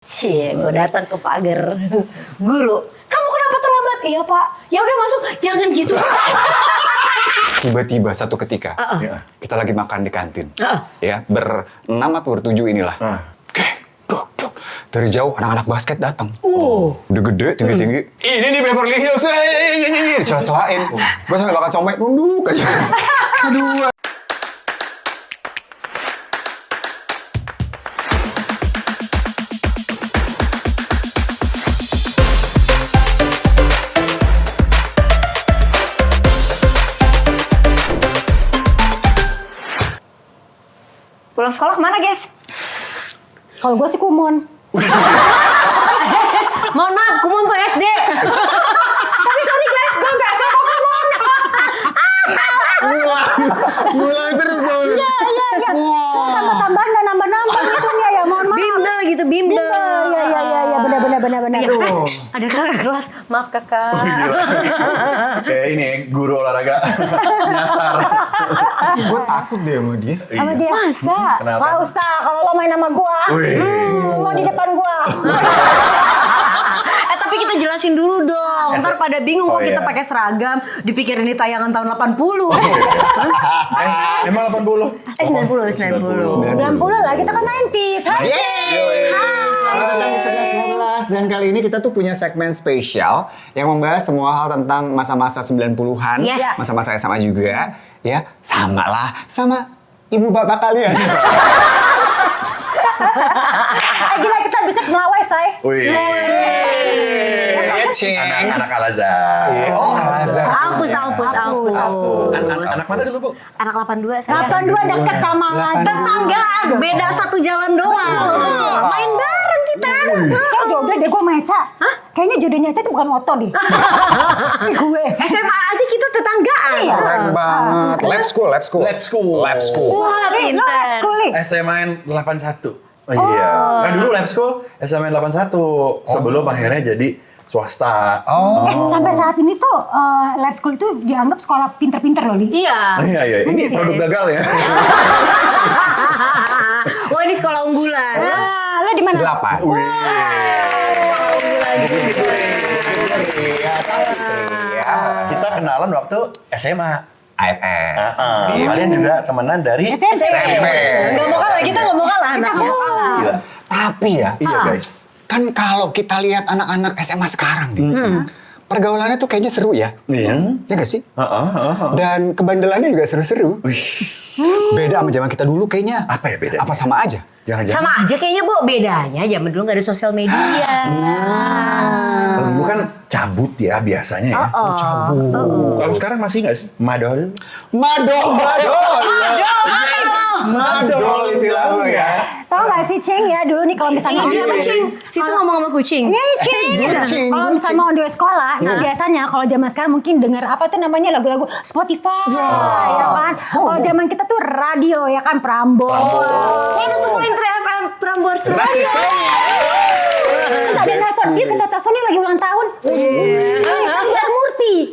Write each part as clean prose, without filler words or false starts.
Cie, gue datang ke pagar. Guru, kamu kenapa terlambat? Iya pak. Ya udah masuk, jangan gitu. Tiba-tiba satu ketika, kita lagi makan di kantin. Ya, berenam atau bertujuh inilah. Oke, duk. Dari jauh anak-anak basket datang. Udah gede, tinggi-tinggi. Ini nih Beverly Hills. Dicela-celain. Gue sampai bakal comek, nunduk aja. Aduh. Pulang sekolah kemana guys? Kalau gue sih kumon. Mohon maaf, Kumon tuh SD. Tapi sorry guys, gue gak sewa Kumon. Mulai terus dong. Iya. Tambah-tambahan dan nambah-nambah gitu ya. Mohon maaf. Bimbel gitu, bimbel. Iya. Benar. Ada kakak kelas, maaf kakak. Kayak ini guru olahraga nyasar. Gue takut deh sama dia. Sama dia. Masa? Kenapa? Gak usah kalau lo main sama gue. Lo di depan gue. Tapi kita jelasin dulu dong. Ntar pada bingung kok kita pakai seragam. Dipikir ini tayangan tahun 80. Emang 80? 90. 90 lah, kita kan 90s. Hai. Selamat datang di 11-12. Dan kali ini kita tuh punya segmen spesial yang membahas semua hal tentang masa-masa 90-an. Yes. Masa-masa SMA juga. Ya, sama lah. Sama ibu bapak kalian. Gila kita bisa melawai, say. Wih. Anak Al-Azhar. Oh, Al-Azhar. Alpus. Anak mana dulu, Bu? Anak 82 saya. 82 deket sama Tetanggaan, beda satu jalan doang. Main bareng kita. Kayak jodoh deh gue sama Eca. Kayaknya jodohnya Eca itu bukan Oto deh. Ini gue. SMA aja kita tetanggaan. Iya. Keren banget. Lab school. Wah, Lo pintar. lab school nih. SMN 81. Oh, iya. Kan dulu lab school SMN 81. Sebelum akhirnya jadi swasta. Sampai saat ini tuh lab school itu dianggap sekolah pinter-pinter loh, Li. Iya. Iya. Ini produk gagal ya. Wah, ini sekolah unggulan. Lo di mana? 8. Kita kenalan waktu SMA. AFS. Kalian juga temenan dari SMP. Gak mau kalah, kita gak mau kalah. Gila. Tapi ya, Iya, guys. kan kalau kita lihat anak-anak SMA sekarang nih, pergaulannya tuh kayaknya seru ya. Iya. Ya nggak sih? Dan kebandelannya juga seru-seru. Beda sama zaman kita dulu kayaknya. Apa ya bedanya? Apa sama aja? Jangan-jangan. Sama aja kayaknya, Bu. Bedanya zaman dulu gak ada sosial media. Kalau dulu kan cabut ya biasanya ya. Cabut. Kalau sekarang masih nggak sih? Madol istilah lu ya. Tahu gak sih, Ceng ya, dulu nih kalau misalnya Iya, kucing. Situ ngomong sama kucing. Iya, Ceng. Kucing. Kalau misalnya mau on the way sekolah, biasanya kalau zaman sekarang mungkin dengar apa tuh namanya lagu-lagu Spotify, ya kan. Kalau zaman kita tuh radio ya kan, Prambors. Ini tuh poin 3FM Prambors. Terus ada yang telepon, yuk kita telepon nih lagi ulang tahun. Sandra Murti.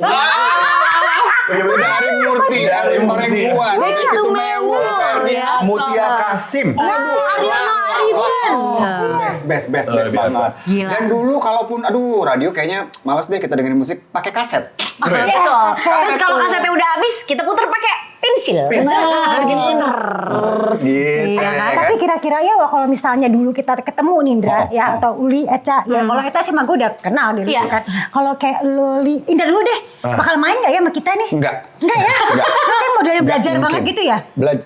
Dari Murti, dari perempuan. Begitu mewah. Mutia Kasim. Ariana Arifin. Best Luar biasa. banget. Gila. Dan dulu kalaupun, radio kayaknya malas deh kita dengerin musik pakai kaset. Terus kalau kasetnya udah habis, kita putar pakai pensil. Bikin pinter. Gitu. Iya kan? Tapi kira-kira ya kalau misalnya dulu kita ketemu Nindra ya atau Uli, Eca, ya kalau Eca sih mah gue udah kenal dulu Iya. kan. Kalau kayak Loli, Indra dulu deh, bakal main gak ya sama kita nih? Enggak. Enggak ya? Enggak. Lo kayak modelnya Enggak belajar mungkin. banget gitu ya?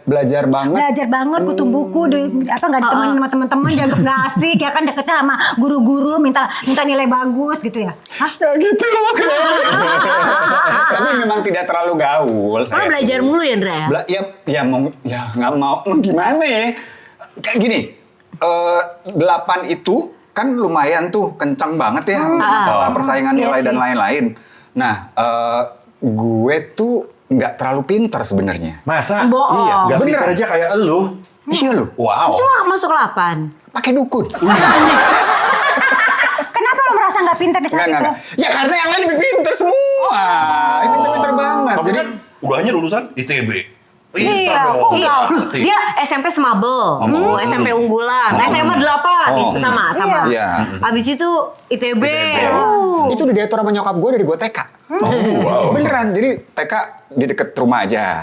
Belajar banget. Belajar banget, kutu buku, nggak ditemenin sama teman-teman, dianggap nggak asik ya kan, deketnya sama guru-guru, minta nilai bagus gitu ya? Hah? Ya gitu loh. Tapi memang tidak terlalu gaul. Karena belajar mulu ya, Ndra ya? Nggak mau gimana ya? Kayak gini, 8 itu kan lumayan tuh kencang banget ya masalah persaingan nilai dan lain-lain. Nah, gue tuh nggak terlalu pintar sebenarnya. Masa? Bohong. Iya. Gak Bener. pintar aja kayak elu. Iya loh. Wow. Itu masuk 8. Pakai dukun. Kenapa lo merasa nggak pintar di saat itu? Enggak. Ya karena yang lain lebih pintar semua. Ini pintar-pintar banget. Kamu Jadi kan udahnya lulusan ITB. Pintar dong. Iya, dia SMP semabel, SMP unggulan, SMA 8 sama. Iya. Abis itu ITB. Itu udah diatur sama nyokap gue dari gue TK. Beneran, jadi TK di deket rumah aja.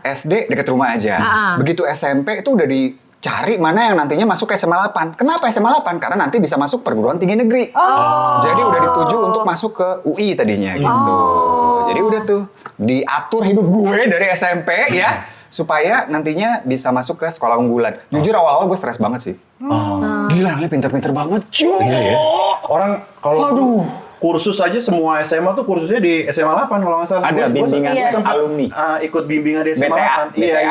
SD deket rumah aja. Begitu SMP itu udah dicari mana yang nantinya masuk ke SMA 8. Kenapa SMA 8? Karena nanti bisa masuk perguruan tinggi negeri. Jadi udah dituju untuk masuk ke UI tadinya gitu. Jadi udah tuh diatur hidup gue dari SMP ya. Supaya nantinya bisa masuk ke sekolah unggulan. Jujur awal-awal gue stres banget sih. Gila, ini pinter-pinter banget. Iya ya. Orang kalau kursus aja semua SMA tuh kursusnya di SMA 8 kalau nggak salah. Ada bimbingan sempat, alumni. Ikut bimbingan di SMA BTA. 8. Iya.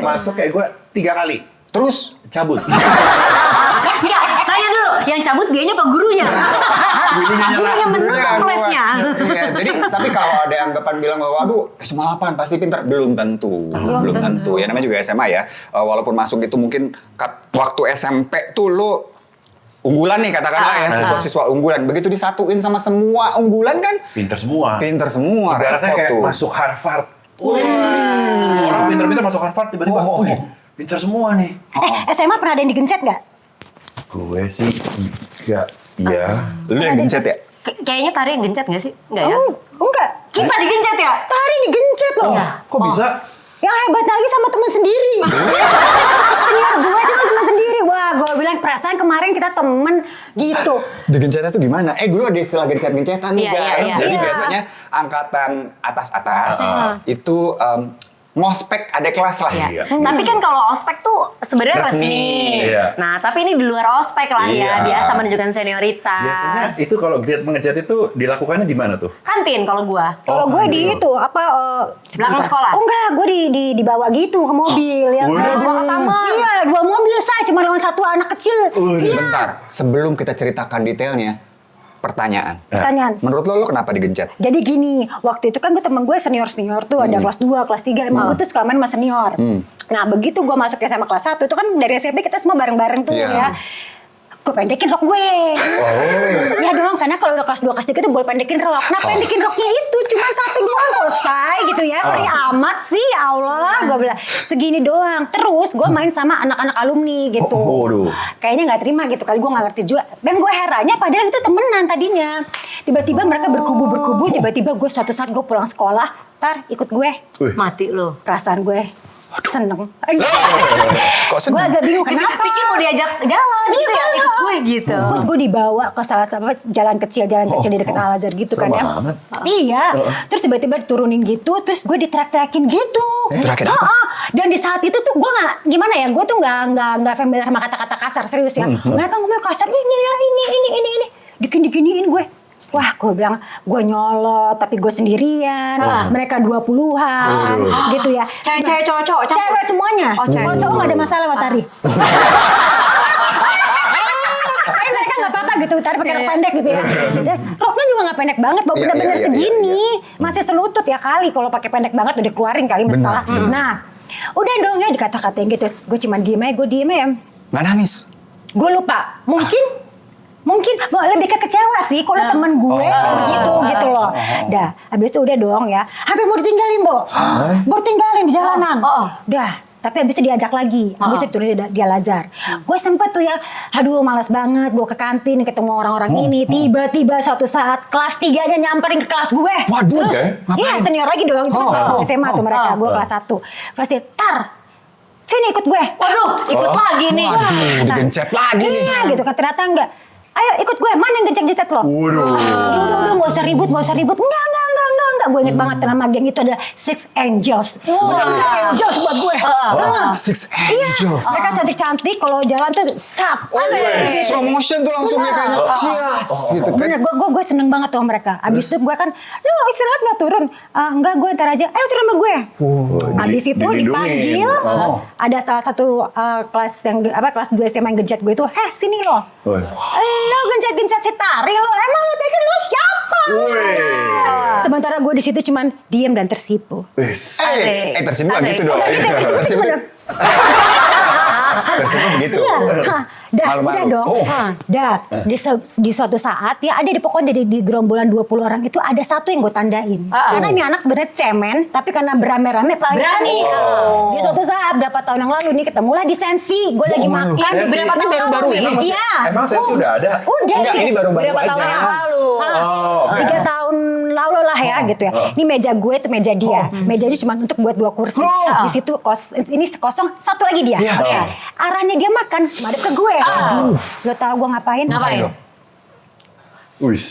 Masuk kayak gue 3 kali. Terus Cabut. Enggak, tanya dulu, yang cabut dianya apa gurunya? Gurunya menurut toplesnya. Iya, jadi tapi kalau ada anggapan bilang bahwa aduh SMA 8 pasti pintar, belum tentu. Belum tentu. Ya namanya juga SMA ya. Walaupun masuk itu mungkin waktu SMP tuh lo unggulan nih katakanlah ya, siswa-siswa unggulan. Begitu disatuin sama semua unggulan kan Pinter semua. pinter semua. Ibaratnya repot kayak tuh. masuk Harvard. Orang pinter-pinter masuk Harvard tiba-tiba. Pinter semua nih. SMA pernah ada yang digencet nggak? Gue sih enggak. Iya. Lu yang gencet ya? Kayaknya Tari yang gencet gak sih? Enggak ya? Enggak. Kita digencet ya? Tari digencet loh. Kok bisa? Yang hebatnya lagi sama teman sendiri. Iya, gue sama teman sendiri. Wah, gue bilang perasaan kemarin kita temen gitu. Digencetnya tuh gimana? Dulu ada istilah gencet-gencetan nih Iya, guys. iya. Jadi Iya. biasanya angkatan atas-atas itu ngospek ada kelas lah. Iya. Tapi kan kalau ospek tuh sebenarnya Resmi. resmi. Iya. Nah, tapi ini di luar ospek lah Iya. ya. Biasa menunjukkan senioritas. Biasanya itu kalau mengecat itu dilakukannya di mana tuh? Kantin kalau gua. Kalau gue di gitu. itu apa Belakang sekolah? Oh enggak, gue dibawa gitu ke mobil ya. Waduh. Bawa ke kamar. Iya, 2 mobil saya cuma lawan 1 anak kecil. Iya. Bentar, sebelum kita ceritakan detailnya, pertanyaan. Pertanyaan. Menurut lo kenapa digencet? Jadi gini, waktu itu kan gue temen gue senior tuh ada kelas 2, kelas 3. Emang gue tuh suka main sama senior. Nah begitu gue masuk SMA kelas 1 itu kan dari SMP kita semua bareng-bareng tuh Iya. ya. Gue pendekin rok gue. Ya dong, karena kalau udah kelas 2, kelas 3 tuh boleh pendekin rok. Nah pendekin roknya itu cuma 1 doang selesai gitu ya. Ngeri amat sih, ya Allah. Gue bilang segini doang. Terus gue main sama anak-anak alumni gitu. Waduh. Kayaknya gak terima gitu kali, gue gak ngerti juga. Dan gue herannya padahal itu temenan tadinya. Tiba-tiba mereka berkubu-berkubu, tiba-tiba gue suatu saat gue pulang sekolah, Tar ikut gue. Mati lo. Perasaan gue seneng. Kok Gue seneng? agak bingung kenapa. Pikir mau diajak jalan gitu ya, ikut gue gitu. Terus gue dibawa ke salah satu jalan kecil di dekat Al-Azhar gitu kan ya. amat. Iya. Terus tiba-tiba diturunin gitu, terus gue diteriak-teriakin gitu. Teriakin apa? Dan di saat itu tuh gue nggak gimana ya, gue tuh nggak familiar sama kata-kata kasar serius ya. Mereka ngomong kasar ini ya ini, dikini-kiniin gue. Wah, gue bilang, gue nyolot, tapi gue sendirian. Mereka 20-an, gitu ya. Cewek-cewek cowok-cowok. Cewek semuanya. Oh, cewek. Kalau cowok gak ada masalah sama Tari. Tapi mereka gak apa-apa gitu, Tari pakai rok pendek gitu ya. Roknya juga gak pendek banget, bawa Iya, bener-bener iya, segini. Masih selutut ya kali, kalau pakai pendek banget udah keluarin kali Benar. masalah. Nah, udah dong ya dikata-katain gitu. Gue cuma diem aja. Nggak nangis? Gue lupa, mungkin mau lebih ke kecewa sih kalau temen gue gitu loh. Dah, habis itu udah dong ya. Hampir mau ditinggalin, Bo. Mau ditinggalin di jalanan. Dah, tapi habis itu diajak lagi. Habis itu turun di Al-Azhar. Gue sempet tuh ya, aduh malas banget. Gue ke kantin ketemu orang-orang ini. Tiba-tiba suatu saat kelas 3-nya nyamperin ke kelas gue. Waduh, Iya, ngapain? senior lagi dong. Itu kelas SMA tuh mereka. Gue kelas 1. Kelas 3, Tar, sini ikut gue. Waduh, ikut lagi nih. Waduh, digencet lagi nih. Iya gitu kan, ternyata enggak. Ayo ikut gue, mana yang gencet-gencet lo? Udah, gak usah ribut. Enggak. Gue inget banget nama geng itu adalah Six Angels. Angels buat gue. Six Iya, Angels. mereka cantik-cantik, kalau jalan tuh sap. Slow motion tuh langsung ya kayaknya. Cheers, gitu kan. Bener, gue seneng banget tuh sama mereka. Abis itu gue kan, lo istirahat gak turun? Enggak, gue ntar aja. Ayo turun sama gue. Abis itu dipanggil, ada salah satu kelas 2 SMA yang gejat gue itu, sini lo. Lo gencet-gencet si Tari lo, emang lo pikir lo siapa? Sementara gue di situ cuman diem dan tersipu. Tersipu gak gitu dong. Tersipu tuh. Prinsipnya begitu. Iya. Hah, dah, Malu-malu. udah dong. Oh. Dah, di suatu saat ya ada di pokoknya di gerombolan 20 orang itu ada satu yang gue tandain. Karena ini anak sebenarnya cemen, tapi karena berame-rame paling Berani. Di suatu saat berapa tahun yang lalu nih ketemulah di Sensi. Gue lagi Bohongan lu. makan. Sensi? Berapa Ini tahun baru-baru lalu ini? nih? Iya. Emang Sensi udah ada? Udah. Enggak, ini baru-baru Berapa aja. tahun yang lalu? Oh, oke. 3 tahun lalu lah ya gitu ya. Ini meja gue itu meja dia. Mejanya cuma untuk buat 2 kursi. Di situ ini kosong, satu lagi dia. Iya. Oke. Arahnya dia makan, madep ke gue. Lo tau gue ngapain? Ngapain? Wis.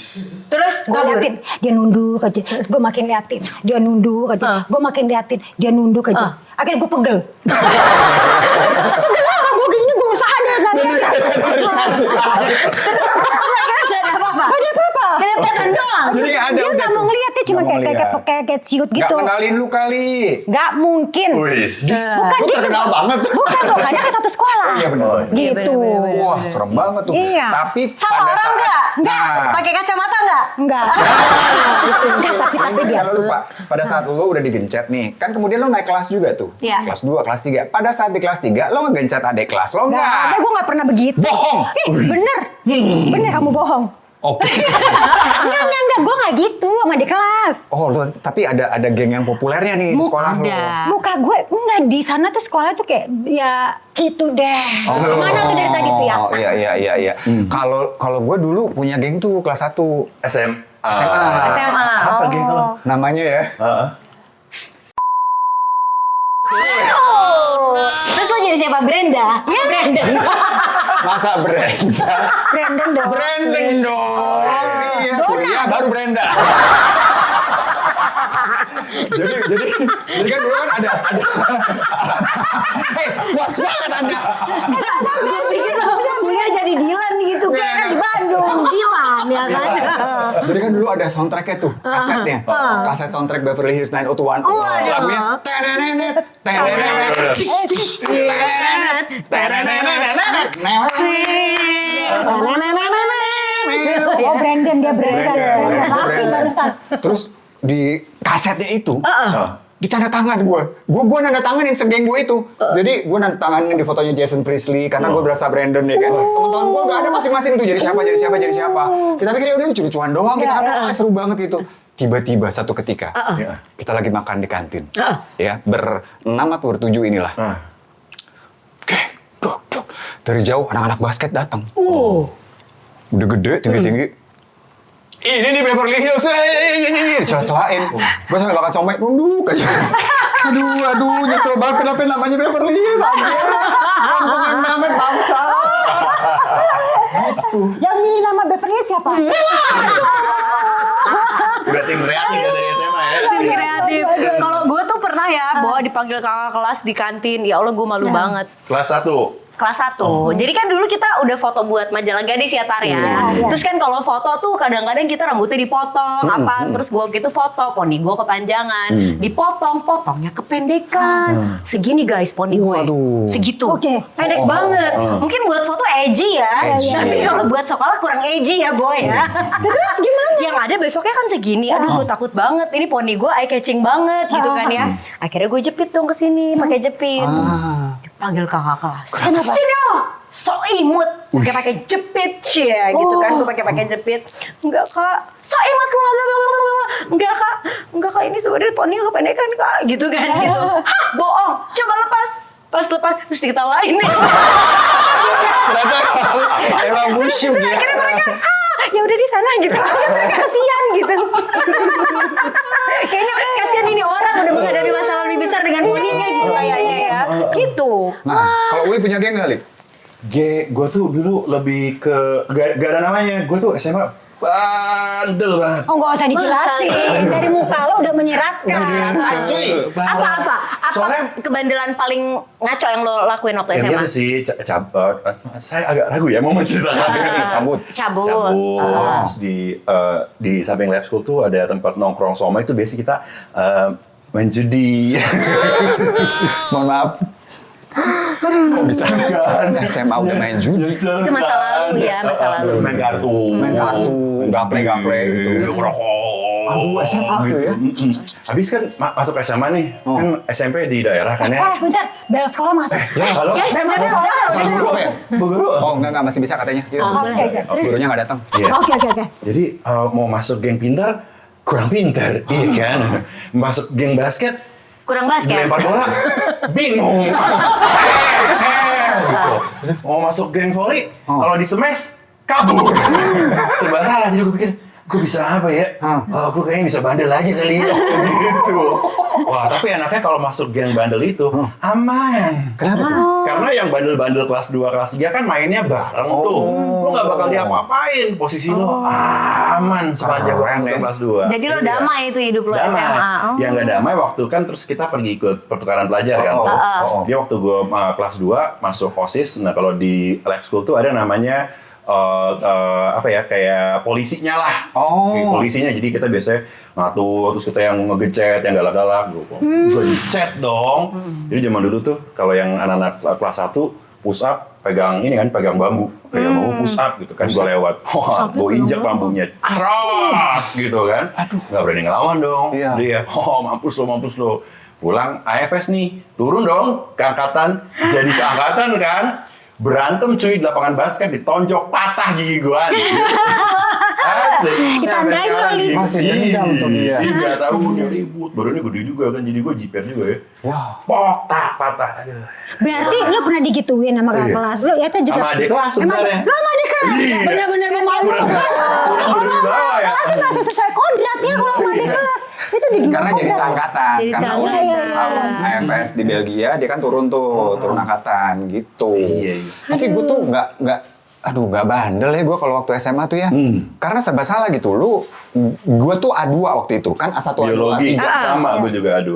Terus Gue liatin, dia nunduk aja. Gue makin liatin, dia nunduk aja. Gue makin liatin, dia nunduk aja. Akhirnya gue pegel. Pegel apa? Gue gini, gue usaha deh. Gak ada apa-apa. ada apa-apa. Kelihatan doang. Jadi nggak ada Dia udah gak mau tuh. ngeliat, dia cuma Nggak mau kayak ciut Nggak gitu. kenalin lu kali. Gak mungkin. Wis. Bukan Lu gitu. terkenal banget. Bukan tuh, karena kan satu sekolah. Iya benar. Gitu. Wah, serem banget tuh. Iya. Tapi Sama pada orang saat nggak? Nah, Pakai kacamata nggak? Enggak. tapi kalau lupa, pada saat lo udah digencet nih, kan kemudian lo naik kelas juga tuh. Iya. Kelas 2, kelas 3. Pada saat di kelas 3, lo ngegencet adik kelas lo Enggak ada, enggak? gue gak pernah begitu. Bohong. Bener. Bener kamu bohong. Oke. Enggak, gue gak gitu sama di kelas. Oh, lo, tapi ada geng yang populernya nih di sekolah lo. ada. Muka gue, enggak di sana tuh sekolah tuh kayak, ya gitu deh. Mana tuh dari tadi tuh ya? Oh, iya. Kalau gue dulu punya geng tuh kelas 1. SMA. SMA. Apa geng lo? Namanya ya. Terus lo jadi siapa? Brenda? Brandon. Masa Brenda? Brandon dong. Brandon dong. Iya, kuliah baru Brenda. jadi kan dulu kan ada. Hei, puas banget Anda. Gue pikir lo kuliah jadi Dilan gitu kan di Bandung. Dilan ya kan? Jadi kan dulu ada soundtracknya tuh, kasetnya. Kaset soundtrack Beverly Hills 90210. Lagunya tenenenet, tenenenet, tenenenet, tenenenet. Oh Brandon, dia Brandon. Brandon. Ngerti barusan. Terus di kasetnya itu, ditanda tangan gue. Gue nanda tanganin segeng gue itu. Jadi gue nanda tanganin di fotonya Jason Priestley karena gue berasa Brandon ya kan. Teman-teman gue udah ada masing-masing tuh jadi siapa. Kita pikir ya udah lucu-lucuan doang kita kan seru banget itu. Tiba-tiba satu ketika kita lagi makan di kantin. Ya, ber-6 atau ber-7 inilah. Oke, duk. Dari jauh anak-anak basket datang. Udah gede, tinggi-tinggi. Ini nih Beverly Hills, dicela-celain. Gue sampai bakal comek, nunduk aja. Aduh, nyesel banget kenapa namanya Beverly Hills. Kampungin banget, bangsa. Gitu. Yang milih nama Beverly siapa? Udah tim kreatif ya dari SMA ya. Tim kreatif. Kalau gue tuh pernah ya, bawa dipanggil kakak kelas di kantin. Ya Allah, gue malu banget. Kelas 1. Kelas 1. Jadi kan dulu kita udah foto buat majalah Gadis ya Tar ya. Terus kan kalau foto tuh kadang-kadang kita rambutnya dipotong apa. Terus gue gitu foto, poni gue kepanjangan. Potongnya kependekan. Segini guys poni gue. Waduh. Segitu. Oke. Pendek banget. Mungkin buat foto edgy ya. Tapi kalau buat sekolah kurang edgy ya boy ya. Terus gimana? Yang ada besoknya kan segini. Aduh gue takut banget. Ini poni gue eye catching banget gitu kan ya. Akhirnya gue jepit dong kesini pakai jepit. Panggil kakak kelas. Kenapa? Sini lo, so imut, pakai jepit, cie, gitu kan? Gue pakai jepit. Enggak kak, so imut lo, enggak kak, ini sebenarnya poninya kependekan kak, gitu kan? Gitu. Hah, bohong, coba lepas. Pas lepas terus diketawain. Ternyata emang musuh dia. Akhirnya mereka, ya udah di sana gitu. Mereka kasihan gitu. Kayaknya kasihan ini orang udah menghadapi masalah lebih besar dengan poninya gitu kayaknya ya. Gitu. Nah, kalau Uli punya geng nggak, Li? Gue tuh dulu lebih ke gak ada namanya. Gue tuh SMA bandel banget. Oh nggak usah dijelasin. Dari muka lo udah menyeratkan. Apa Soalnya- kebandelan paling ngaco yang lo lakuin waktu Yang SMA? biasa sih, saya agak ragu ya mau menceritakan. Cabut. Cabut. Terus di samping lab school tuh ada tempat nongkrong sama itu biasa kita main judi. Mohon maaf. Kok bisa SMA udah main judi? Itu masa lalu ya, masa lalu. Main kartu. Main kartu, gaple gitu. Ngerokok. Aduh, SMA tuh ya. Habis kan masuk SMA nih, kan SMP di daerah kan ya. Bentar, bel sekolah masuk. Ya, halo. Guys, bel sekolah. Kalau guru apa ya? Bu Guru. Oh, enggak, masih bisa katanya. Yuk. Oke. Terus? Gurunya nggak datang. Iya. Oke. Jadi mau masuk geng pintar, kurang pintar, iya kan? Masuk geng basket, Kurang basket. dilempar bola, bingung. Gitu. Mau masuk geng volley, kalau di smash, kabur. Serba salah, jadi gue pikir, gue bisa apa ya? Oh, gue kayaknya bisa bandel aja kali ya. Gitu. Wah, tapi enaknya kalau masuk geng bandel itu, aman. Kenapa tuh? Karena yang bandel-bandel kelas 2, kelas 3 kan mainnya bareng tuh. Lo gak bakal diapa-apain, posisi lo aman sepanjang Keren waktu ya. kelas 2. Jadi lo damai itu hidup lo Damai. SMA. Yang gak damai waktu kan terus kita pergi ikut pertukaran pelajar kan. Dia waktu gue kelas 2 masuk OSIS, nah kalau di lab school tuh ada namanya apa ya, kayak polisinya lah. Kayak polisinya, jadi kita biasanya ngatur, terus kita yang ngegecet, yang galak-galak gitu. Gue dicet dong. Jadi zaman dulu tuh kalau yang anak-anak kelas 1 push up, pegang ini kan, pegang bambu push up gitu kan, gue lewat, wah, gue injek bambunya, ceras gitu kan, nggak berani ngelawan dong, Iya. dia, mampus lo, pulang AFS nih, turun dong ke angkatan, jadi seangkatan kan, berantem cuy di lapangan basket, ditonjok, patah gigi gue, asli. Ditandain kali. Masih dendam tuh dia. 3 tahun dia ribut, badannya gede juga kan, jadi gue jiper juga ya. Wah. Patah, aduh. Berarti lu pernah digituin sama kakak Iya. kelas. Lu ya juga. Sama adik kelas sebenarnya. Lu sama adik kelas. Iya. Bener-bener malu. Kurang berwibawa ya. Masih masih sesuai kodrat ya kalau sama adik kelas. Itu di Karena jadi seangkatan. Jadi Karena udah seangkatan. setahun AFS di Belgia, dia kan turun tuh, turun angkatan gitu. Iya. Tapi gue tuh nggak bandel ya gue kalau waktu SMA tuh ya. Karena serba salah gitu. Gue tuh A2 waktu itu, kan A1, A2, Biologi, A3. sama gue juga A2.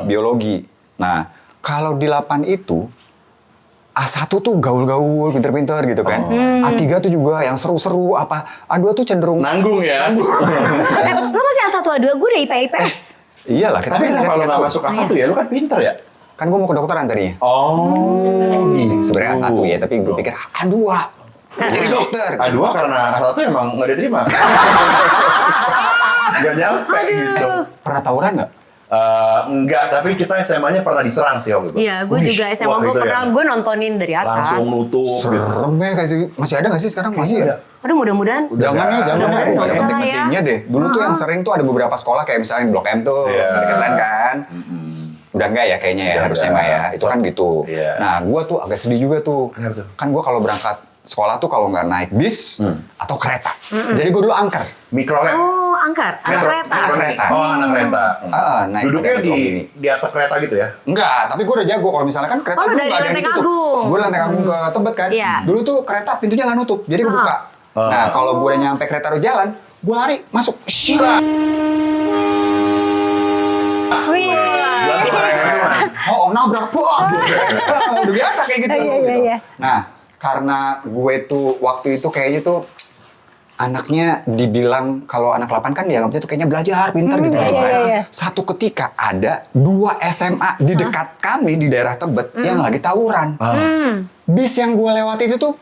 Biologi. Nah, kalau di 8 itu, A1 tuh gaul-gaul, pinter-pinter gitu kan. A3 tuh juga yang seru-seru, apa. A2 tuh cenderung... Nanggung ya. Lo masih A1 A2, gue udah IPA IPS. Iyalah, kita Tapi kan kenapa ada lu 3 gak tahun. masuk A1 ya? Lu kan pinter ya? Kan gue mau kedokteran tadinya. Oh. Sebenarnya A1 ya, tapi gue pikir A2. Jadi dokter. A2 karena A1 emang gak diterima. Gak nyampe gitu. Pernah tawuran nggak? Enggak, tapi kita SMA-nya pernah diserang sih waktu itu. Iya, gue Wih, juga SMA wah, gue itu pernah ya. gue nontonin dari atas. Langsung nutup gitu. Serem ya kayak gitu. Masih ada nggak sih sekarang? Masih ada. Aduh mudah-mudahan. Jangan ya, jangan ya. Nggak ada ya. penting-pentingnya deh. Dulu tuh yang sering tuh ada beberapa sekolah kayak misalnya Blok M tuh, Iya. deketan kan. Udah enggak ya kayaknya ya, Udah, harusnya udah. mah ya. Itu kan gitu. Iya. Nah, gua tuh agak sedih juga tuh. Kenapa tuh? Kan gua kalau berangkat sekolah tuh kalau nggak naik bis atau kereta. Jadi gua dulu angker. Mikrolab. Oh, angkat. Anak kereta. Anak kereta. Oh, anak kereta. Naik Duduknya pakai metro mini. di atas kereta gitu ya? Enggak, tapi gue udah jago kalau misalnya kan kereta Oh, dulu dari nggak ada yang Lenteng ditutup. Agung. Gue lantai agung ke Tebet kan. Iya. Dulu tuh kereta pintunya nggak nutup, jadi gue buka. Nah, kalau gue udah nyampe kereta udah jalan, gue lari masuk. Shhh. Oh, nabrak. Wah, udah biasa kayak gitu. Iya. Nah, karena gue tuh waktu itu kayaknya tuh anaknya dibilang kalau anak 8 kan dianggapnya tuh kayaknya belajar, pintar gitu kan. iya. Satu ketika ada 2 SMA di dekat kami di daerah Tebet yang lagi tawuran. Bis yang gue lewati itu tuh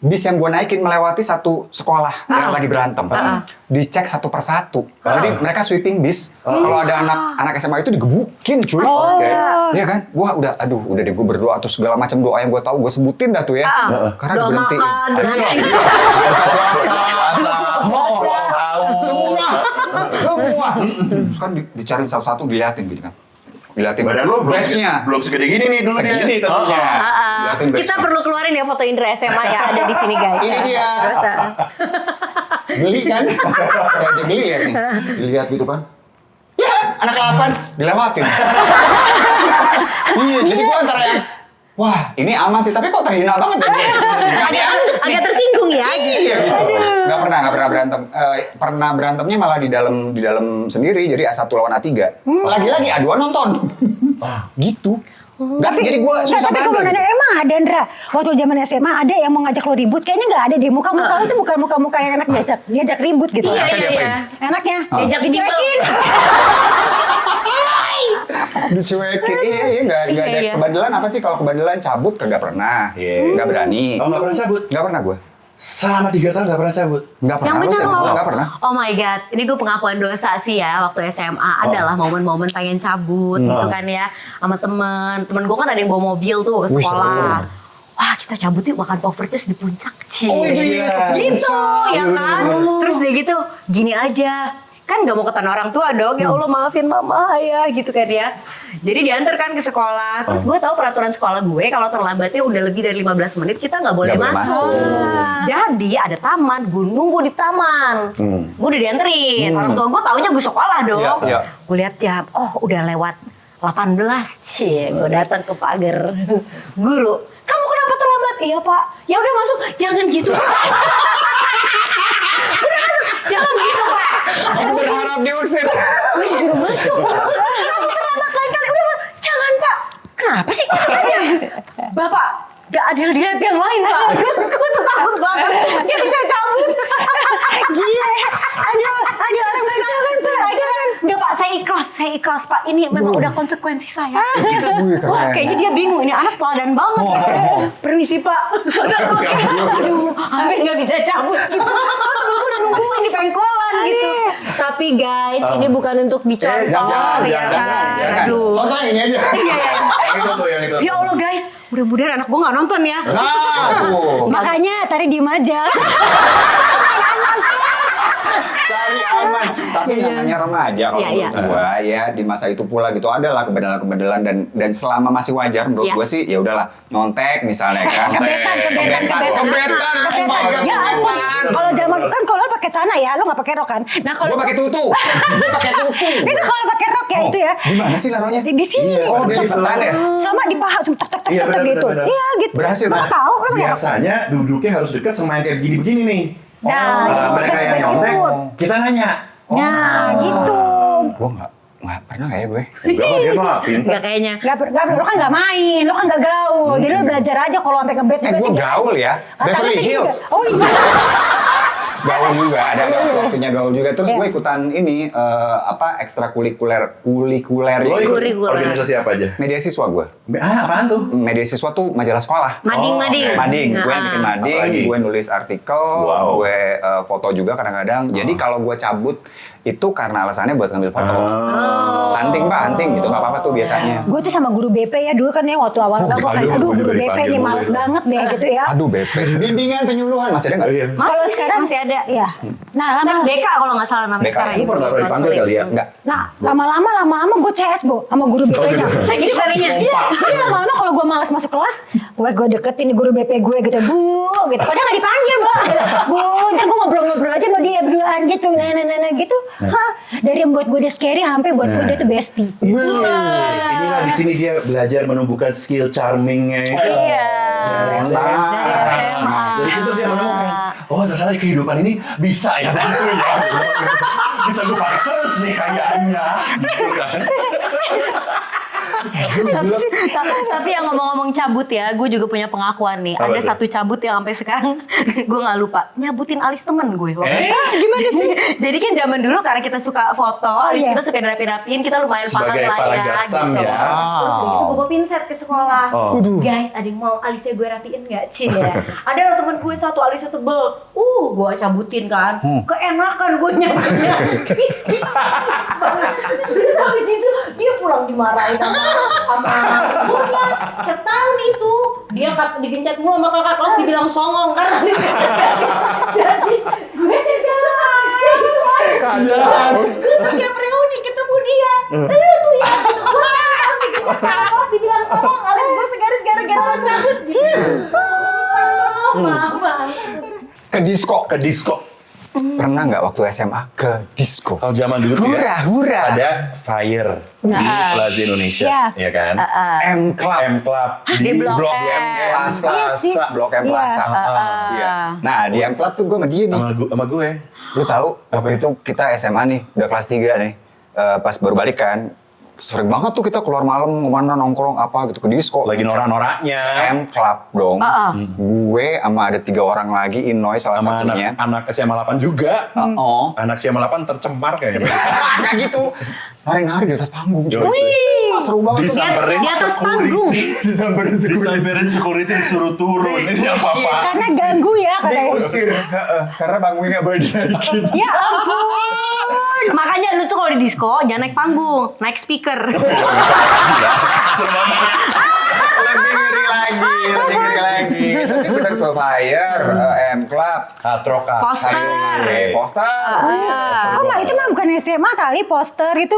bis yang gue naikin melewati satu sekolah yang lagi berantem. Dicek satu persatu. Jadi mereka sweeping bis. Kalau ada anak SMA itu digebukin cuy. Iya kan? Wah udah deh gue berdoa terus segala macam doa yang gue tahu gue sebutin dah tuh ya. Karena Doa diberhentiin. makan, doa Semua. Terus kan dicariin satu-satu diliatin gitu kan. Diliatin Badan lo badge-nya. belum segede gini nih dulu dia. Segini tentunya. Diliatin Kita badge-nya. perlu keluarin ya foto Indra SMA ya ada di sini guys. Ini dia. Terus, Beli kan? Saya aja beli ya nih. Dilihat gitu kan. Ya, anak 8 dilewatin. Iya, jadi gua antara yang wah, ini aman sih, tapi kok terhina banget ya. Nggak dianggap nih. agak tersinggung ya. Iya gitu. Nggak pernah berantem. Pernah berantemnya malah di dalam sendiri, jadi A1 lawan A3. Lagi-lagi A2 nonton. Gitu. Nggak, jadi gue susah Tapi kalau banget. nanya emang ada Ndra, waktu zaman SMA ada yang mau ngajak lo ribut, kayaknya nggak ada deh. Muka-muka lo tuh bukan muka-muka yang enak diajak ribut gitu. Iya, Tadi iya, apain? iya. Enaknya Diajak dicuekin. Dicuekin, iya nggak ada Iya. kebandelan apa sih? Kalau kebandelan cabut kagak pernah, Iya. nggak berani, Oh, nggak pernah cabut? nggak pernah gue. Selama 3 tahun gak pernah cabut? Nggak pernah, Yang lu bener sih loh. nggak pernah. Oh my god, ini gue pengakuan dosa sih ya waktu SMA. Adalah momen-momen pengen cabut gitu kan ya sama temen gue kan ada yang bawa mobil tuh ke Wih, sekolah. seru. Wah kita cabut yuk makan Poffertjes di puncak. Cie. Oh, iya, Gitu ya kan. Terus dia gitu, gini aja. Kan gak mau ketahuan orang tua dong, ya Allah maafin mama ya gitu kan ya. Jadi diantar kan ke sekolah, terus gue tahu peraturan sekolah gue kalau terlambatnya udah lebih dari 15 menit kita gak boleh Nggak boleh masuk. masuk. Jadi ada taman, gue nunggu di taman. Gue udah dianterin, orang tua gue taunya gue sekolah dong. Iya, iya. Gue lihat jam, oh udah lewat 18, cie. Gue datang ke pagar, guru, kamu kenapa terlambat? Iya pak, ya udah masuk, jangan gitu. Jangan gitu pak. Aku berharap diusir. Gue disuruh masuk. Kamu terlambat lain kali. Udah, Pak. Jangan, Pak. Kenapa sih? Katanya. Bapak, gak adil di yang lain, Pak. Gue tuh takut banget. Dia bisa cabut. Gila. Ada orang bilang, jangan, Pak. Jangan. Enggak, Pak. Saya ikhlas, Pak. Ini memang udah konsekuensi saya. Gitu. Wah, kayaknya dia bingung. Ini anak teladan banget. Permisi, Pak. Aduh, hampir gak bisa cabut. Gitu. Nungguin di pengkolan gitu. Tapi guys, ini bukan untuk dicontoh Jangan. Aduh. Contoh ini aja. Iya. Yang itu tuh, yang itu. Ya Allah guys, mudah-mudahan anak gue gak nonton ya. Nah, tuh. Makanya tadi diem aja. Cari aman. Tapi namanya remaja kalau Iya, iya. menurut gua ya di masa itu pula gitu adalah kebedalan-kebedalan dan selama masih wajar menurut Iya. gua sih ya udahlah nyontek misalnya kan. Kebetan. Kebetan. Oh my God, Ya ampun. kebetan. Kalau zaman kan kalau lo pakai celana ya, lo nggak pakai rok kan? Nah kalau Gua pakai tutu. Gua pakai tutu. itu kalau pakai rok ya itu ya. Di mana sih naruhnya? Di sini. Oh, di lipetan ya? Sama di paha, cuma tek Iya, benar, gitu. benar. Iya gitu. Berhasil, Lo nah. tahu lo pakai rok. Biasanya duduknya harus dekat sama yang kayak begini-begini nih. Nah, Mereka yang nyontek, kita nanya. Nah, gitu. Gua nggak pernah kayak gue. Enggak lah, dia mah pintar. Gak kayaknya. Lo kan nggak main, lo kan nggak gaul. Jadi lo belajar aja kalau sampai ngebet. Gue gaul ya. Beverly Hills. Oh iya. Gaul juga, ada waktunya gaul juga. Terus gue ikutan ini ekstrakurikuler Lo ikut Kurikuler. organisasi apa aja? media siswa gue. Apaan tuh? Media siswa tuh majalah sekolah. Mading. Mading, gue yang bikin Nah, mading, Apalagi? gue nulis artikel, Wow. gue foto juga kadang-kadang. Jadi kalau gue cabut itu karena alasannya buat ngambil foto. Hunting gitu, nggak apa-apa tuh biasanya. Gue tuh sama guru BP ya dulu kan ya waktu awal aduh, aduh gue juga guru BP dipanggil nih dulu males itu. banget deh gitu ya. Aduh BP, bimbingan penyuluhan masih ada nggak? Iya. Kalau sekarang masih ada. ya. Nah Kan lama BK kalau nggak salah namanya BK. sekarang. Lu pernah dipanggil kali ya? Enggak. Nah, lama-lama gue CS, Bo, sama guru BP-nya. gitu. Saya gini sarinya. Iya, jadi lama-lama kalau gue malas masuk kelas, gue deketin guru BP gue gitu, Bu, gitu. Padahal nggak dipanggil, Bu, ntar gue ngobrol-ngobrol aja sama dia berduaan gitu, nah gitu. Hah, dari yang buat gue dia scary sampai buat gue dia tuh bestie. Inilah di sini dia belajar menumbuhkan skill charmingnya itu. Iya. Dari SMA. Dari situ dia menemukan, oh ternyata di kehidupan ini bisa ya begitu ya. Bisa gue pakai terus nih kayaknya. Gitu kan. Tapi yang ngomong-ngomong cabut ya, gue juga punya pengakuan nih. Apa Ada tuh? satu cabut yang sampai sekarang gue nggak lupa nyabutin alis temen gue. Gimana sih? Jadi kan zaman dulu karena kita suka foto, alis iya. kita suka dirapi-rapiin, kita lumayan paham Sebagai lah para ya. gatsam ya. Terus gitu gue bawa pinset ke sekolah. Oh. Guys, ada yang mau alisnya gue rapiin nggak sih ya? Ada loh temen gue satu alisnya tebel. Gue cabutin kan. Keenakan gue nyabutnya. Terus habis itu dia pulang dimarahin sama gurunya. Setahun itu dia digencet mulu sama kakak kelas dibilang songong kan. Jadi gue jalan. Terus setiap reuni ketemu dia. Aduh tuh ya. Gue kakak kelas dibilang songong. Alis gue segaris gara-gara lo cabut gitu. Maaf. Ke disco. Ke disco. Pernah nggak waktu SMA ke disco? Kalau zaman dulu tuh Hura. ada Fire di Plaza Indonesia, Iya. ya kan? M Club. M Club Di Blok M M. Plaza. Iya sih. Blok M Iya. Plaza. Iya. Nah di M Club tuh gue sama dia nih. sama gue. Lu tahu waktu itu kita SMA nih, udah kelas 3 nih. Pas baru balik kan, sering banget tuh kita keluar malam kemana nongkrong apa gitu ke disco. Lagi norak-noraknya. M Club dong. Gue sama ada 3 orang lagi, Inoy salah Sama satunya. anak SMA 8 juga. Oh. Anak SMA 8 tercemar kayaknya. Nggak gitu. Nari-nari di atas panggung. Yo, cuy. seru banget. Disamperin Di atas security. panggung. Disamperin security disuruh turun. Ini apa-apa? Karena ganggu ya katanya. Diusir. Karena bangunnya nggak boleh dinaikin. Ya ampun. Makanya lu tuh kalau di disco jangan naik panggung, naik speaker. Seru banget. Lebih ngeri lagi. Tapi bener Fire, M Club, Hard Rock Cafe. Poster. Poster. Oh, Mak, itu mah bukan SMA kali, poster itu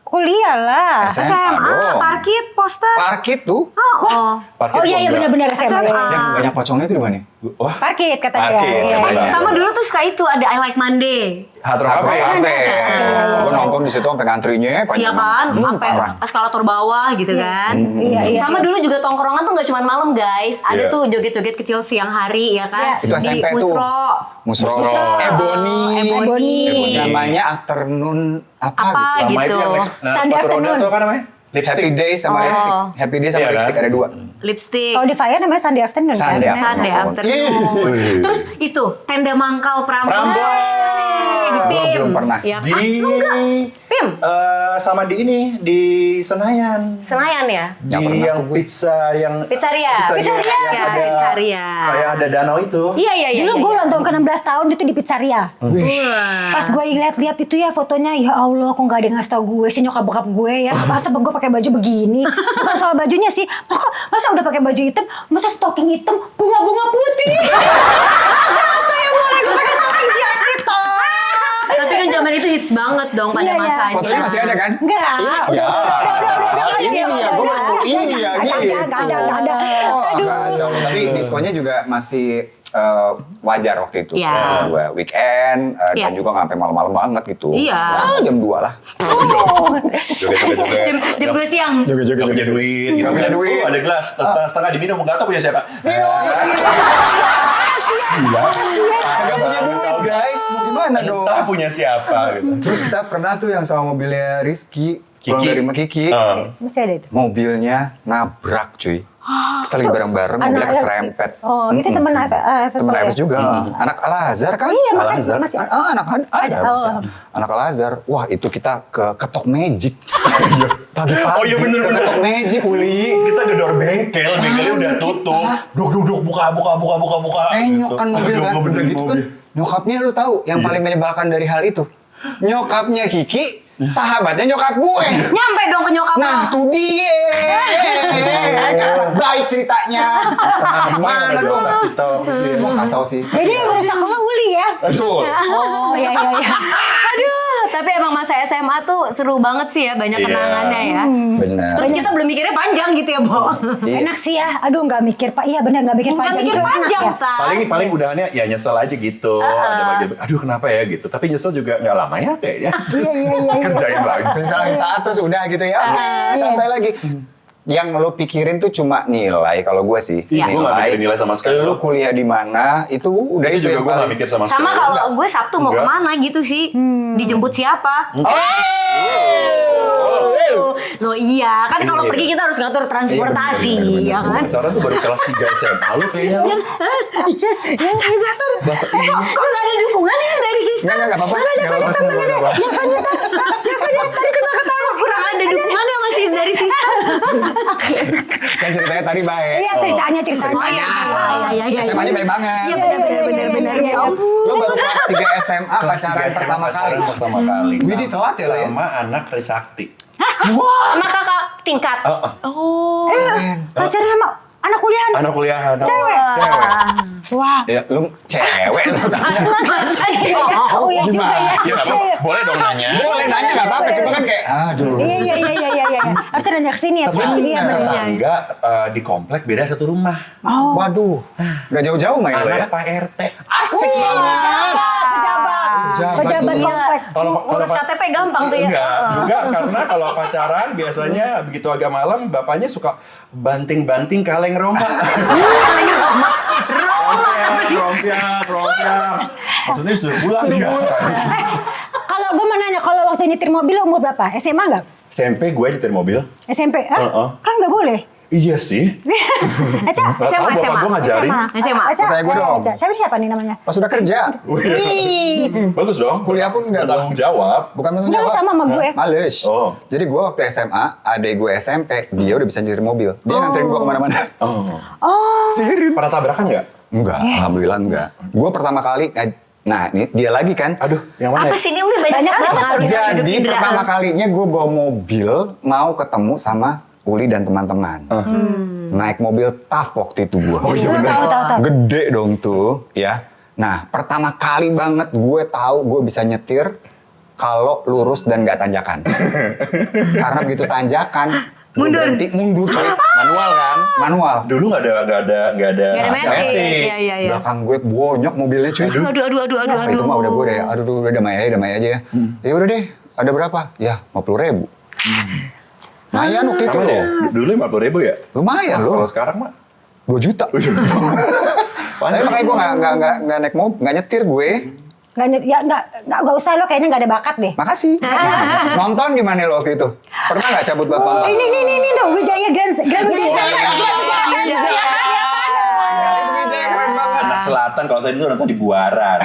kuliah lah. SMA SMA, dong. parkit, poster. Parkit tuh. Oh. Parkir Oh iya iya Pondok. benar-benar SMA. SMA. Ya. Yang banyak pocongnya itu di mana? Wah, Parkit katanya. Parkit, Iya, yang iya. benar. Sama dulu tuh suka itu ada I Like Monday. Hard Rock Cafe. Kafe. Gue nonton di situ sampai ngantrinya panjang. Iya kan, sampai parah. eskalator bawah gitu kan. Iya, iya. Sama dulu juga tongkrongan tuh nggak cuma malam guys, ada Iya. tuh joget-joget kecil siang hari ya kan. Itu Di SMP tuh. Musro. Musro. Ebony. Ebony. Namanya afternoon apa Apa gitu. Sama gitu. itu yang Sunday sepatu roda afternoon. tuh apa namanya? Happy Day sama Oh. lipstick. Happy Day sama Iya kan? lipstick ada 2. Lipstick. Kalau di Fire namanya Sunday Afternoon kan? Sunday Nah, Sunday afternoon. Ih. Terus itu tenda mangkal Prambors. Gua Pim. belum pernah. Ya kan? Di Pim. sama di ini di Senayan. Senayan ya? Nggak Di pernah yang aku. pizza yang Pizzeria. yang Ya, ada Pizzeria. kayak ada danau itu. Iya iya iya. Dulu iya, gue iya. ulang tahun ke-16 tahun itu di pizzeria. Wah. Pas gue lihat-lihat itu ya fotonya, ya Allah kok gak ada yang ngasih tau gue sih nyokap bokap gue ya. Masa gue pakai baju begini? Bukan soal bajunya sih. Masa udah pakai baju hitam, masa stocking hitam, bunga-bunga putih. Apa yang boleh gue pakai stocking di kita? Tapi kan zaman itu hits banget dong pada Iya, iya. masanya. Fotonya masih ada kan? Enggak. Ya. Ini dia, gue baru mau ini dia gitu. Gak ada. Oh, kacau. Tapi diskonya juga masih wajar waktu itu. Iya. Juga weekend Iya. dan juga nggak sampai malam-malam banget gitu. Iya. Jam 2 lah. Joget-joget. Jam 2 siang. Gak punya duit. Nggak punya duit. Oh, ada gelas setengah diminum, nggak tahu punya siapa. Gila. Nggak punya duit guys. Mau gimana dong? Entah punya siapa gitu. Terus kita pernah tuh yang sama mobilnya Rizky. Pulang Kiki. dari rumah Kiki. Masih ada itu. Mobilnya nabrak cuy. Kita lagi bareng-bareng, mobilnya keserempet. Oh, itu teman Temen Efes juga. Anak Al-Azhar kan? Iya, Al-Azhar. masih. Anak ada. Oh. Masih. Anak Al-Azhar. Wah, itu kita ke Ketok Magic. Pagi-pagi. Oh iya, bener, ke bener. Ketok Magic, Uli. Kita gedor bengkelnya udah tutup. Duk, buka. Nyok kan mobil kan. Udah gitu kan. Nyokapnya lu tahu yang paling menyebalkan dari hal itu. Nyokapnya Kiki, sahabatnya nyokap gue. Nyampe dong ke nyokap Nah, lo. tuh dia. Kan anak baik ceritanya. Gimana dong? Wah, kacau sih. Jadi yang rusak rumah Uli ya? Betul. Oh, iya. Aduh, tapi emang masa SMA tuh seru banget sih ya, banyak Iya. kenangannya ya. Benar. Terus kita belum mikirnya panjang gitu ya, Bo. Iya. Enak sih ya. Aduh, nggak mikir Pak. Iya benar nggak mikir Bukan panjang. mikir Itu enak panjang, ya. Tan. Paling udahannya ya nyesel aja gitu. Ada bagian, aduh kenapa ya gitu. Tapi nyesel juga nggak lama ya kayaknya. Terus kerjain lagi. Misalnya saat terus udah gitu ya, santai lagi. Yang lo pikirin tuh cuma nilai kalau gue sih. Iya. Gue nggak mikirin nilai sama sekali. Lo kuliah di mana itu udah Itu juga yang gue nggak paling- mikir sama sekali. Sama kalau gue Sabtu mau Enggak. kemana gitu sih. Dijemput siapa? Loh iya, kan kalau Iya. pergi kita harus ngatur transportasi, ya Gue kan? pacaran tuh baru kelas 3 SMA. Lu kayaknya lu. Bahasa ini. Kok gak ada dukungan ya dari sister? Nggak apa-apa. Nggak apa-apa. Tadi cuma ketawa kurang ada dukungan ya masih dari sister. Kan ceritanya tadi baik. Iya ceritanya. Iya. SMA-nya baik banget. Iya benar. Ya ampun. Lo baru kelas 3 SMA pacaran pertama kali. Pertama kali. Widih, telat ya lo ya? Sama anak Trisakti. Sama kakak tingkat. Oh. Pacarnya sama anak kuliahan. Anak kuliahan. Cewek. Wah. Ya, lu cewek lu tanya. Masa iya? Oh iya juga ya. Ya, apa? Boleh dong nanya. Boleh nanya nggak apa-apa, cuma kan kayak, aduh. Iya. Harus nanya ke sini ya. Tapi Iya benar. tetangga di komplek beda satu rumah. Waduh, nggak jauh-jauh main lo ya. Anak Pak RT. Asik banget. Pejabat komplek. Ngurus KTP gampang tuh ya. Enggak, juga karena kalau pacaran biasanya begitu agak malam bapaknya suka banting-banting kaleng Roma. Rompiak. Maksudnya sudah pulang ya. Kalau gue mau nanya, kalau waktu nyetir mobil umur berapa? SMA nggak? SMP gue nyetir mobil. SMP? Heeh. Kan nggak boleh. Iya sih. Eca, Gak tau bokap gue ngajarin. SMA. Pertanyaan gue dong. Eca. Siapa nih namanya? Pas udah kerja. Ih. Bagus dong. Kuliah pun nggak bertanggung jawab. Bukan tanggung Enggak, jawab. sama sama gue. Males. Oh. Jadi gue waktu SMA, adek gue SMP, dia udah bisa nyetir mobil. Dia nganterin gue kemana-mana. Oh. Sihirin. Pernah tabrakan nggak? Enggak, alhamdulillah enggak. Gue pertama kali, nah ini dia lagi kan. Aduh, yang mana? Apa sih ini udah banyak Banyak banget banget. pengaruh hidup Jadi Indra. pertama kalinya gue bawa mobil mau ketemu sama Uli dan teman-teman. Naik mobil TAF waktu itu gue. Oh iya benar. Tahu. Gede dong tuh ya. Nah pertama kali banget gue tahu gue bisa nyetir kalau lurus dan nggak tanjakan. Karena begitu tanjakan, gue berhenti mundur coy. Manual kan? Manual. Dulu nggak ada Nggak ada metik. Iya. Belakang gue bonyok mobilnya cuy. Aduh. Wah, itu mah udah gue deh, udah damai aja ya. Ya udah deh, ada berapa? Ya 50.000. Lumayan waktu itu Sama loh. ya? Dulu 50.000 ya? Lumayan loh. Kalau sekarang mah 2 juta. Tapi makanya gue nggak naik mobil, nggak nyetir gue. Nggak usah lo, kayaknya nggak ada bakat deh. Makasih. Nonton gimana lo waktu itu? Pernah nggak cabut buat nonton? Ini tuh Wijaya Grand Wijaya. Itu Wijaya keren banget. anak selatan, kalau saya dulu nonton di Buaran.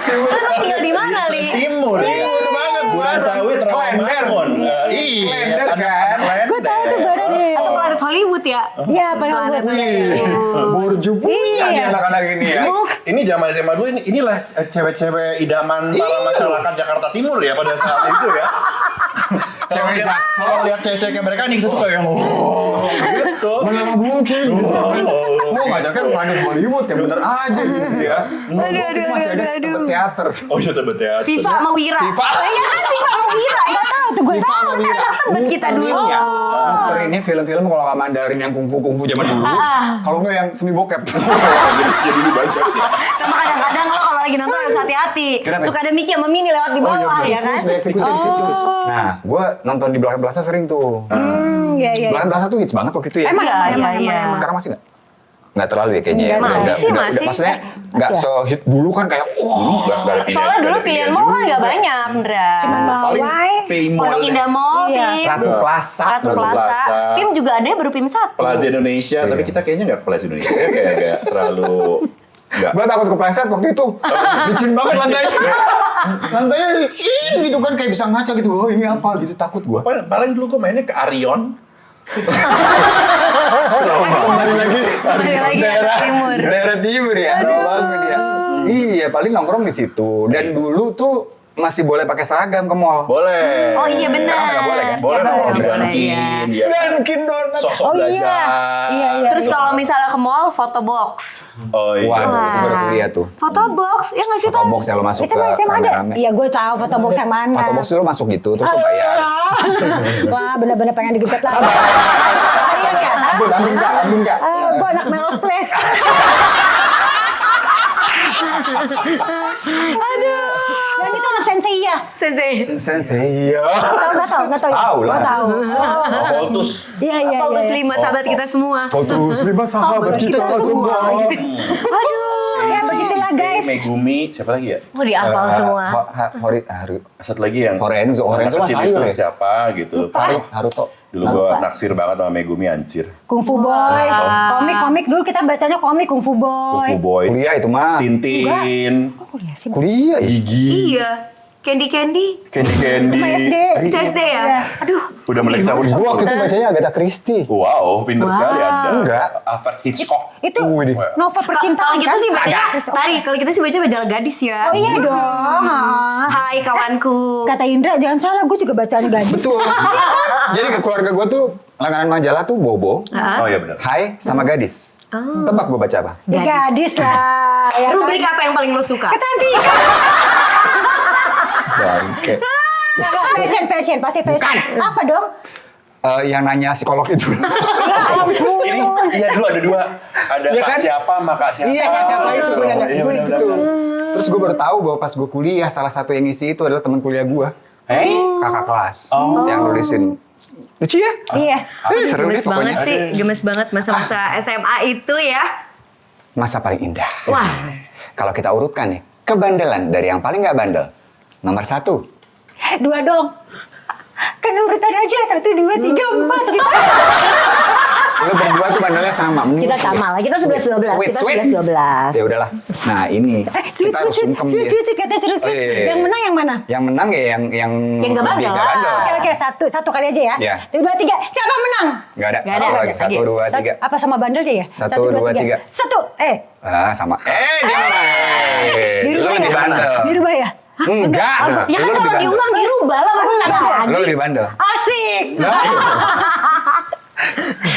Lo tinggal di mana, Li? Timur ya. Timur banget. Buaran Sawit, Klender. Rawamangun. Iya, Klender kan? Gue tahu tuh Buaran nih. Atau Planet Hollywood ya? Iya, pada Burju punya nih anak-anak ini ya. Ini zaman SMA dulu, inilah cewek-cewek idaman para masyarakat Jakarta Timur ya pada saat itu ya. Cewek Jaksel. Kalau lihat cewek-cewek mereka nih gitu tuh kayak gitu. Mana mungkin. Mau ngajaknya ke Planet Hollywood ya bener aja gitu ya. Itu masih ada tempat teater. Oh iya tebet ya. Viva sama Wira. Viva. Iya kan Viva sama Wira. Nggak tahu tuh gue. Viva sama Wira. Tebet kita dulu. Muterin ya. Muterin ini film-film kalau nggak Mandarin yang kungfu zaman dulu. Kalau nggak yang semi bokep. Ya dulu banyak ya. Sama kadang-kadang lo kalau lagi nonton harus hati-hati. Kenapa? Suka ada Mickey sama Minnie lewat di bawah ya kan? Banyak tikus. Nah, gue nonton di Belakang Plaza sering tuh. Iya. Belakang Plaza tuh hits banget waktu itu ya. Emang. Iya. Sekarang masih nggak? Nggak terlalu ya kayaknya. Nggak, masih sih, masih. Maksudnya nggak se-hit dulu kan kayak Soalnya dulu pilihan mall kan nggak banyak, Indra. Cuma paling Mawai. Paymall. Pondok Indah Mall, Iya. Pim. Ratu Plaza. Ratu Ratu Plaza. Plaza. Pim juga ada baru Pim 1. Plaza Indonesia, tapi kita kayaknya nggak ke Plaza Indonesia ya, kayak agak terlalu nggak. Gue takut kepleset waktu itu. Licin banget lantainya. Lantainya licin gitu kan kayak bisa ngaca gitu. Oh ini apa gitu takut gue. Paling dulu gue mainnya ke Arion. Kembali lagi daerah timur. Daerah timur ya. Banget ya. Iya paling nongkrong di situ. Dan dulu tuh masih boleh pakai seragam ke mall. Boleh. Oh iya benar. Sekarang nggak boleh kan? Boleh nongkrong di Boleh, Dunkin. iya. Ya. Dunkin Donut. Sok-sok Oh, belajar. iya. Iya. Terus kalau misalnya ke mall, foto box. Oh iya. Waduh itu baru kuliah tuh. Foto box, ya nggak sih Foto Ton? box ya lo masuk Itu ke masih ada. rame-rame. Iya, gue tahu foto box yang mana. Foto box lo masuk gitu terus lo bayar. Wah, bener-bener pengen digencet lah. Ambil enggak. Gue anak Melrose Place. Aduh. Yang itu anak Sensei ya. Sensei. Sensei. Nggak tahu. Tahu lah. Gue tahu. Voltus. Iya. Paulus 5, sahabat kita semua. Fokus 5 sahabat kita semua. Aduh. Ya begitulah guys. Megumi, siapa lagi ya? Oh dihafal semua. Satu lagi yang Horenzo mah kecil sayur itu ya. siapa gitu. Haruto. Dulu gue naksir banget sama Megumi, anjir. Kung Fu Boy. Komik dulu kita bacanya komik Kung Fu Boy. Kufu Boy, Kuliah itu mah. Tintin, Kok kuliah sih? Kuliah ya. Gigi, Iya. Candy. Candy. Sama SD. CSD ya? Aduh. Udah melek Gua waktu campur. itu bacanya Agatha Christie. Wow, pinter sekali Anda. Enggak. Alfred Hitchcock. Itu Wih, deh. novel Kalau percintaan gitu kan? sih baca, Tari, kalau gitu sih baca majalah gadis ya. Oh iya dong. Hai kawanku. Kata Indra, jangan salah, gue juga bacaan gadis. Betul. Jadi ke keluarga gue tuh langganan majalah tuh Bobo, Oh iya benar. Hai sama Gadis. Tebak gue baca apa? Gadis lah. Ya kan? Rubrik apa yang paling lo suka? Kecantikan. Bangke. Fashion, pasti fashion. Apa dong? Yang nanya psikolog itu. Ini iya dulu ada dua. Ada Iya Kak kan? siapa, Kak siapa. Iya Kak siapa itu gue nanya. Iya, Gue itu benar-benar. tuh. Terus gue baru tahu bahwa pas gue kuliah salah satu yang ngisi itu adalah teman kuliah gue, kakak kelas, yang nulisin. Lucu ya? Iya. Seru deh Gemes banget pokoknya. sih, gemes banget masa-masa SMA itu ya. Masa paling indah. Wah. Kalau kita urutkan nih, kebandelan dari yang paling nggak bandel. Nomor 1. 2 dong. kan urutan aja 1, 2, 3, 4 gitu. Lu berdua tuh bandelnya sama. Kita sama lah, kita 11-12. Sweet, Kita sweet. 11-12. Ya udahlah. Nah ini Sweet, kita harus sweet, sungkem sweet, ya. sweet, kata seru, sweet. Oh, iya, iya. Yang menang yang mana? Yang menang ya yang Yang nggak lebih bandel nggak lah. bandel. Oke, satu kali aja ya. Iya. 1, 2, 3. Siapa menang? Nggak ada. Nggak Satu ada. lagi. 1, 2, 3. Apa sama bandel aja ya? 1, 2, 3. 1. Ah sama. Dia lu Dirubah lebih ya? bandel. Dirubah ya? Enggak. Ya kan Lu lebih kalau bandel. diulang dirubah lah, masa nggak ada. Lu lebih bandel. Asik.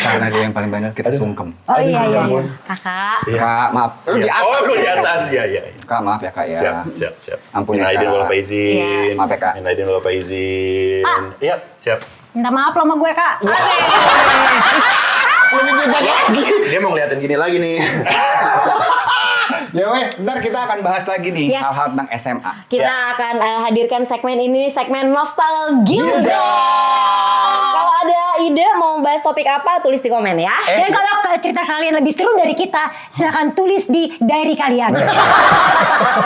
Karena dia yang paling bandel, kita sungkem. Oh iya iya. ampun. Kakak. Kak, maaf. Lu di Iya. atas. Oh, lu di atas. Iya, iya. Kak, maaf ya Kak ya. Siap. Ampun ya, Minal aidin Kak. wal faizin. Iya. Maaf ya, Kak. Minal aidin wal faizin. Iya, siap. Minta maaf lo sama gue, Kak. Lebih juga lagi. Dia mau ngeliatin gini lagi nih. Ya wes, ntar kita akan bahas lagi nih Yes. hal-hal tentang SMA. Kita akan hadirkan segmen ini, segmen nostalgia. Kalau ada ide mau bahas topik apa, tulis di komen ya. Dan kalau cerita kalian lebih seru dari kita, silakan tulis di diary kalian.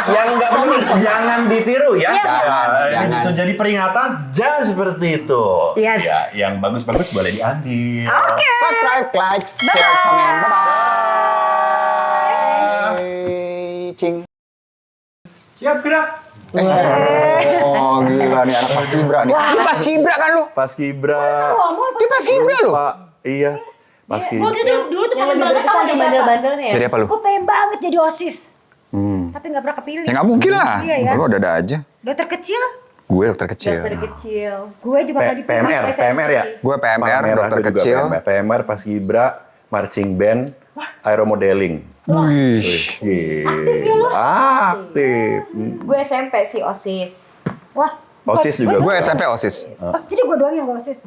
Yang nggak benar jangan ditiru ya. Yes. Ini Jangan. bisa jadi peringatan, jangan seperti itu. Yes. Ya, yang bagus-bagus boleh diambil. Subscribe, like, share, komen. Bye-bye. Cing. Siap gerak. Oh gila nih anak paskibra nih. Lu paskibra kan lu? Paskibra. Dia paskibra lu? Pak, iya. Paskibra. Dulu tuh Yang pengen lebih banget berkesan tau yang jadi apa? bandel-bandelnya ya. Jadi apa lu? Gue pengen banget jadi OSIS. Hmm. Tapi gak pernah kepilih. Ya nggak mungkin lah. Iya ya. Lu ada aja. Dokter kecil, Gue dokter kecil. Dari kecil. gue juga gak dipilih. PMR ya? Gue PMR, dokter aku juga kecil. PMR, Paskibra, marching band, aeromodeling. Wih. Aktif. Gue SMP sih OSIS. Wah, OSIS juga. Gue SMP OSIS. oh, jadi gue doang yang gak OSIS.